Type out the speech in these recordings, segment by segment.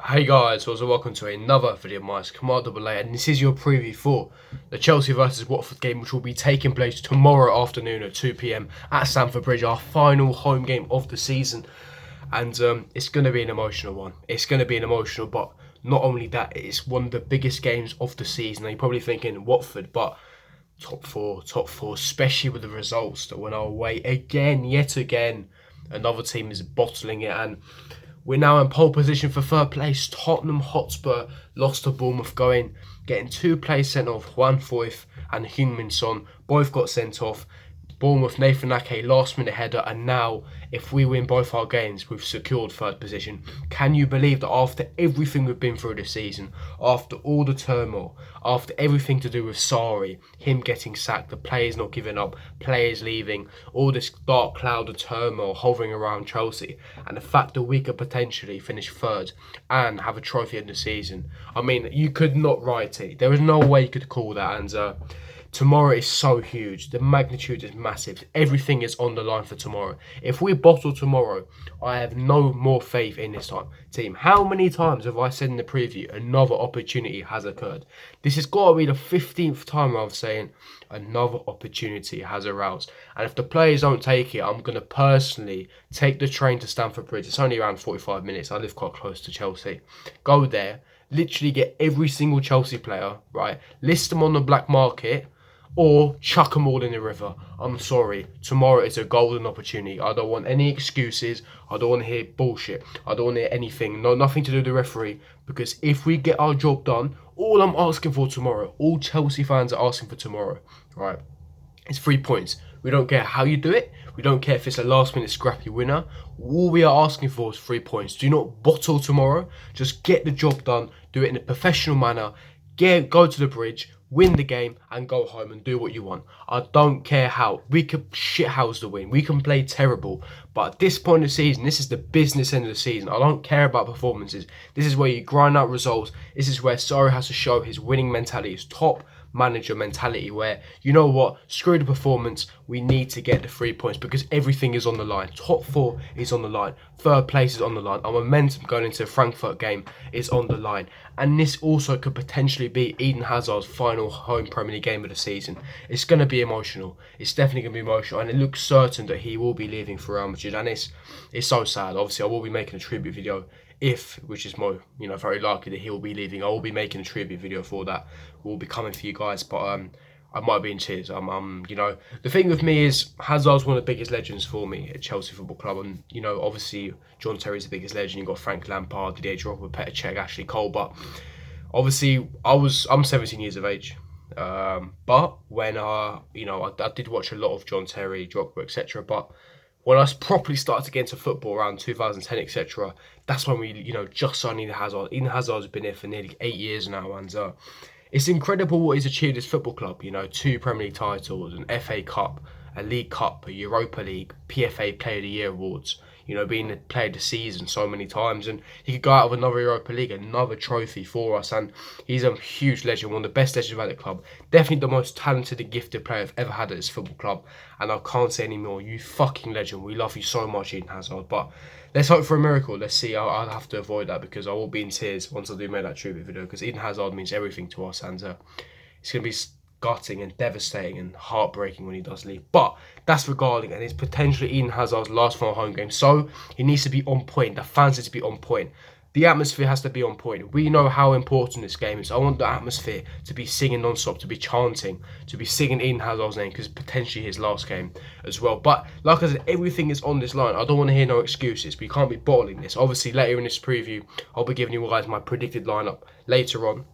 Hey guys, also welcome to another video of mine. It's Kamar Double A, and this is your preview for the Chelsea versus Watford game, which will be taking place tomorrow afternoon at 2 p.m. at Stamford Bridge, our final home game of the season. And it's going to be an emotional one. It's going to be an emotional, but not only that, it's one of the biggest games of the season. And you're probably thinking Watford, but top four, especially with the results that went our way again, yet again. Another team is bottling it, and we're now in pole position for third place. Tottenham Hotspur lost to Bournemouth, getting two players sent off. Juan Foyth and Heung-min Son both got sent off. Bournemouth, Nathan Ake, last minute header, and now if we win both our games, we've secured third position. Can you believe that after everything we've been through this season, after all the turmoil, after everything to do with Sarri, him getting sacked, the players not giving up, players leaving, all this dark cloud of turmoil hovering around Chelsea, and the fact that we could potentially finish third and have a trophy in the season, I mean, you could not write it. There is no way you could call that, and tomorrow is so huge. The magnitude is massive. Everything is on the line for tomorrow. If we bottle tomorrow, I have no more faith in this team. How many times have I said in the preview another opportunity has occurred? This has got to be the 15th time I'm saying another opportunity has aroused. And if the players don't take it, I'm going to personally take the train to Stamford Bridge. It's only around 45 minutes. I live quite close to Chelsea. Go there, literally get every single Chelsea player, right? List them on the black market, or chuck them all in the river. I'm sorry. Tomorrow is a golden opportunity. I don't want any excuses. I don't want to hear bullshit. I don't want to hear anything. No, nothing to do with the referee. Because if we get our job done, all I'm asking for tomorrow, all Chelsea fans are asking for tomorrow, right, it's 3 points. We don't care how you do it. We don't care if it's a last minute scrappy winner. All we are asking for is 3 points. Do not bottle tomorrow. Just get the job done. Do it in a professional manner. Go to the bridge, win the game, and go home and do what you want. I don't care how. We could shithouse the win. We can play terrible. But at this point of the season, this is the business end of the season. I don't care about performances. This is where you grind out results. This is where Sarri has to show his winning mentality, his top manager mentality, where, you know what, screw the performance, we need to get the 3 points because everything is on the line. Top four is on the line, third place is on the line, our momentum going into the Frankfurt game is on the line, and this also could potentially be Eden Hazard's final home Premier League game of the season. It's going to be emotional. It's definitely going to be emotional, and it looks certain that he will be leaving for Real Madrid, and it's so sad. Obviously, I will be making a tribute video which is more, very likely that he'll be leaving. I will be making a tribute video for that. Will be coming for you guys, but I might be in tears. The thing with me is Hazard's one of the biggest legends for me at Chelsea Football Club, and obviously John Terry's the biggest legend. You've got Frank Lampard, Didier Drogba, Petr Cech, Ashley Cole, but obviously I'm 17 years of age. But when I did watch a lot of John Terry, Drogba, etc. But when I properly started to get into football around 2010, etc., that's when we, just signed Eden Hazard. Eden Hazard's been here for nearly 8 years now, and it's incredible what he's achieved at this football club. 2 Premier League titles, an FA Cup, a League Cup, a Europa League, PFA Player of the Year awards. Being the player of the season so many times, and he could go out of another Europa League, another trophy for us. And he's a huge legend, one of the best legends at the club. Definitely the most talented and gifted player I've ever had at this football club. And I can't say any more. You fucking legend. We love you so much, Eden Hazard. But let's hope for a miracle. Let's see. I'll have to avoid that because I will be in tears once I do make that tribute video, because Eden Hazard means everything to us, and it's going to be gutting and devastating and heartbreaking when he does leave. But that's regarding, and it's potentially Eden Hazard's last final home game, so he needs to be on point. The fans need to be on point. The atmosphere has to be on point. We know how important this game is. I want the atmosphere to be singing non-stop, to be chanting, to be singing Eden Hazard's name, because it's potentially his last game as well. But like I said, everything is on this line. I don't want to hear no excuses. We can't be bottling this. Obviously, later in this preview, I'll be giving you guys my predicted lineup later on.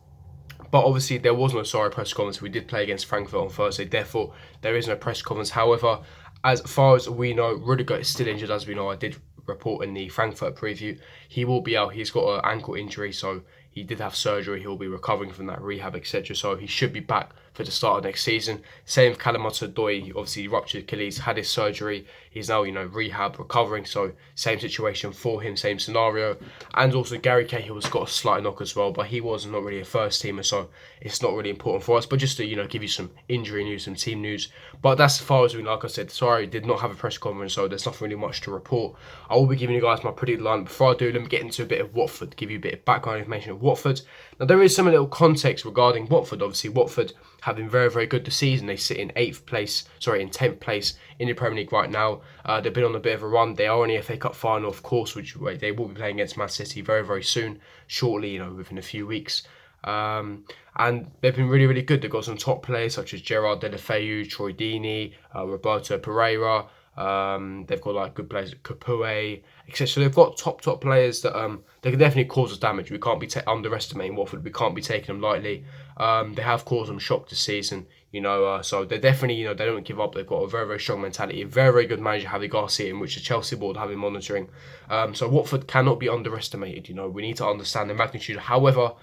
But obviously, there was no Sarri press conference. We did play against Frankfurt on Thursday. Therefore, there is no press conference. However, as far as we know, Rudiger is still injured, as we know. I did report in the Frankfurt preview. He will be out. He's got an ankle injury, so he did have surgery. He'll be recovering from that rehab, etc. So he should be back for the start of next season. Same with Callum Hudson-Odoi. Obviously, he ruptured Achilles, had his surgery. He's now, rehab, recovering. So same situation for him, same scenario. And also Gary Cahill has got a slight knock as well, but he was not really a first teamer, so it's not really important for us. But just to, give you some injury news, some team news. But that's as far as like I said, sorry, did not have a press conference, so there's nothing really much to report. I will be giving you guys my predicted line. Before I do, let me get into a bit of Watford, give you a bit of background information of Watford. Now, there is some little context regarding Watford. Obviously, Watford have been very, very good this season. They sit in 10th place in the Premier League right now. They've been on a bit of a run. They are in the FA Cup final, of course, which they will be playing against Man City very, very soon, shortly, within a few weeks. And they've been really, really good. They've got some top players such as Gerard Deulofeu, Troy Deeney, Roberto Pereira. They've got good players, Capoue, etc. So they've got top players that they can definitely cause us damage. We can't be underestimating Watford. We can't be taking them lightly. They have caused them shock this season, so they're definitely, they don't give up. They've got a very, very strong mentality, a very, very good manager, Javi Garcia, in which the Chelsea board have been monitoring. So Watford cannot be underestimated. We need to understand the magnitude. However,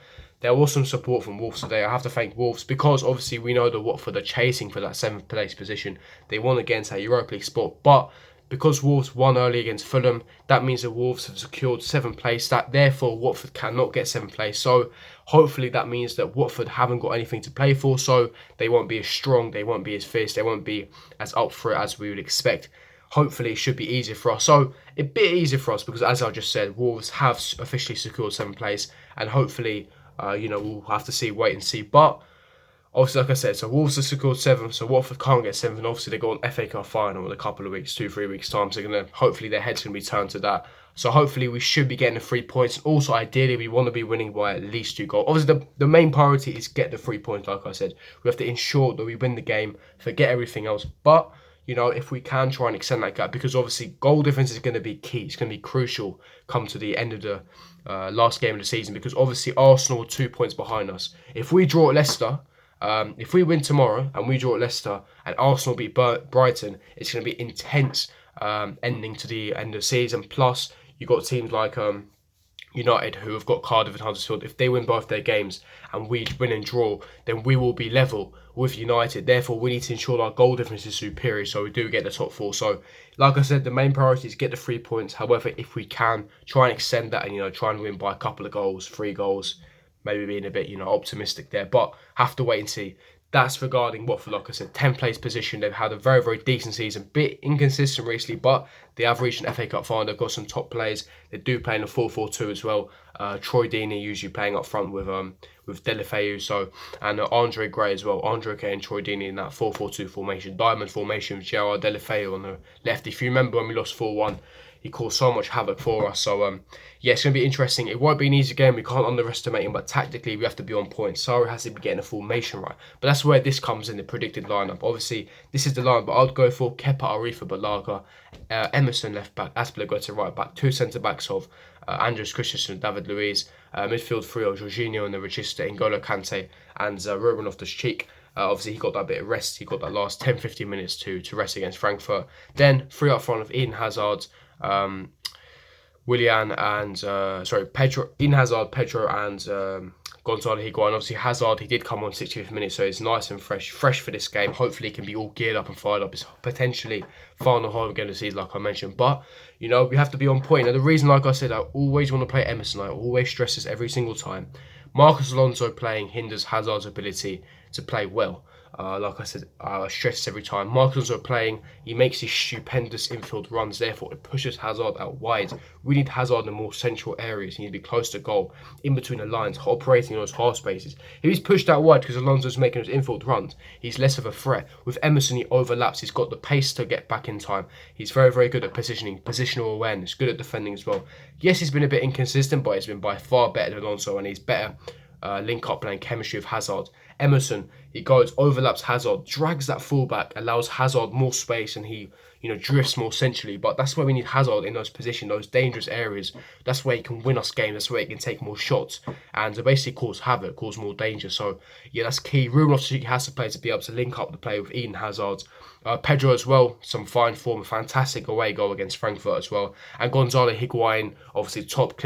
there was some support from Wolves today. I have to thank Wolves because obviously we know that Watford are chasing for that 7th place position. They won against a Europa League spot, but because Wolves won early against Fulham, that means that Wolves have secured 7th place. That therefore Watford cannot get 7th place. So hopefully that means that Watford haven't got anything to play for. So they won't be as strong, they won't be as fierce, they won't be as up for it as we would expect. Hopefully it should be easier for us. So a bit easier for us because, as I just said, Wolves have officially secured 7th place, and hopefully we'll have to wait and see. But obviously, like I said, so Wolves have secured 7th, so Watford can't get 7th, and obviously they got an FA Cup final in a couple of weeks, 2-3 weeks time, so hopefully their head's going to be turned to that. So hopefully we should be getting the 3 points. Also, ideally, we want to be winning by at least 2 goals. Obviously, the main priority is get the 3 points, like I said. We have to ensure that we win the game, forget everything else. But if we can try and extend that gap, because obviously goal difference is going to be key. It's going to be crucial come to the end of the last game of the season, because obviously Arsenal are 2 points behind us. If we draw at Leicester, if we win tomorrow and we draw at Leicester and Arsenal beat Brighton, it's going to be intense ending to the end of the season. Plus, you've got teams like United, who have got Cardiff and Huddersfield. If they win both their games and we win and draw, then we will be level with United. Therefore, we need to ensure our goal difference is superior so we do get the top 4. So, like I said, the main priority is get the 3 points. However, if we can, try and extend that and, try and win by a couple of goals, 3 goals, maybe being a bit, optimistic there. But have to wait and see. That's regarding Watford. Like I said, 10th place position. They've had a very, very decent season. Bit inconsistent recently, but they have reached an FA Cup final. They've got some top players. They do play in a 4-4-2 as well. Troy Deeney usually playing up front with Deulofeu, and Andre Gray as well. Andre Gray and Troy Deeney in that 4-4-2 formation, diamond formation with Gerard Deulofeu on the left. If you remember when we lost 4-1, he caused so much havoc for us. So, it's going to be interesting. It won't be an easy game. We can't underestimate him, but tactically, we have to be on point. Sarri has to be getting the formation right. But that's where this comes in, the predicted lineup. Obviously, this is the line, but I'd go for Kepa Arrizabalaga, Emerson left back, Azpilicueta right back, 2 centre-backs of Andreas Christensen, David Luiz, midfield 3 of Jorginho and the Regista, N'Golo Kante, and Ruben Loftus-Cheek. Obviously, he got that bit of rest. He got that last 10-15 minutes to rest against Frankfurt. Then 3 up front of Eden Hazard, Willian and Pedro, Eden Hazard, Pedro and Gonzalo Higuain. Obviously, Hazard, he did come on 60th minute, so it's nice and fresh for this game. Hopefully, he can be all geared up and fired up. It's potentially final home game of the season, like I mentioned. But, we have to be on point. And the reason, like I said, I always want to play Emerson. I always stress this every single time. Marcus Alonso playing hinders Hazard's ability to play well. Like I said, I stress this every time. Marcus Alonso playing, he makes these stupendous infield runs, therefore it pushes Hazard out wide. We need Hazard in the more central areas. He needs to be close to goal, in between the lines, operating in those half spaces. If he's pushed out wide because Alonso's making those infield runs, he's less of a threat. With Emerson, he overlaps. He's got the pace to get back in time. He's very, very good at positioning, positional awareness, good at defending as well. Yes, he's been a bit inconsistent, but he's been by far better than Alonso, and he's better link up playing chemistry with Hazard. Emerson, he goes, overlaps Hazard, drags that fullback, allows Hazard more space, and he, drifts more centrally. But that's where we need Hazard in those positions, those dangerous areas. That's where he can win us games. That's where he can take more shots and to basically cause havoc, cause more danger. So yeah, that's key. Ruben Loftus-Cheek has to play to be able to link up the play with Eden Hazard. Pedro as well, some fine form, a fantastic away goal against Frankfurt as well. And Gonzalo Higuain, obviously top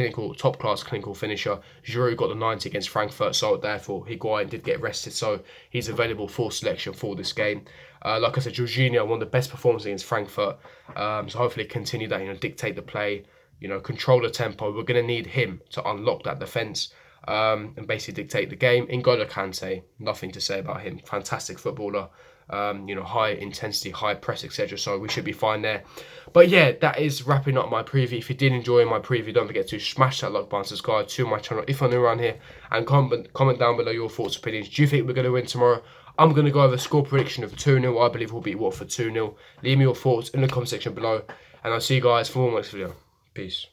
class clinical finisher. Giroud got the 90 against Frankfurt, so therefore Higuain did get rested, so he's available for selection for this game. Like I said, Jorginho, one of the best performances against Frankfurt. So hopefully continue that, dictate the play, control the tempo. We're going to need him to unlock that defence and basically dictate the game. N'Golo Kante, nothing to say about him. Fantastic footballer. High intensity, high press, etc. So we should be fine there. But yeah, that is wrapping up my preview. If you did enjoy my preview, don't forget to smash that like button, subscribe to my channel if you're new around here, and comment down below your thoughts, opinions. Do you think we're going to win tomorrow? I'm going to go over a score prediction of 2-0. I believe we'll beat Watford 2-0. Leave me your thoughts in the comment section below, and I'll see you guys for more next video. Peace.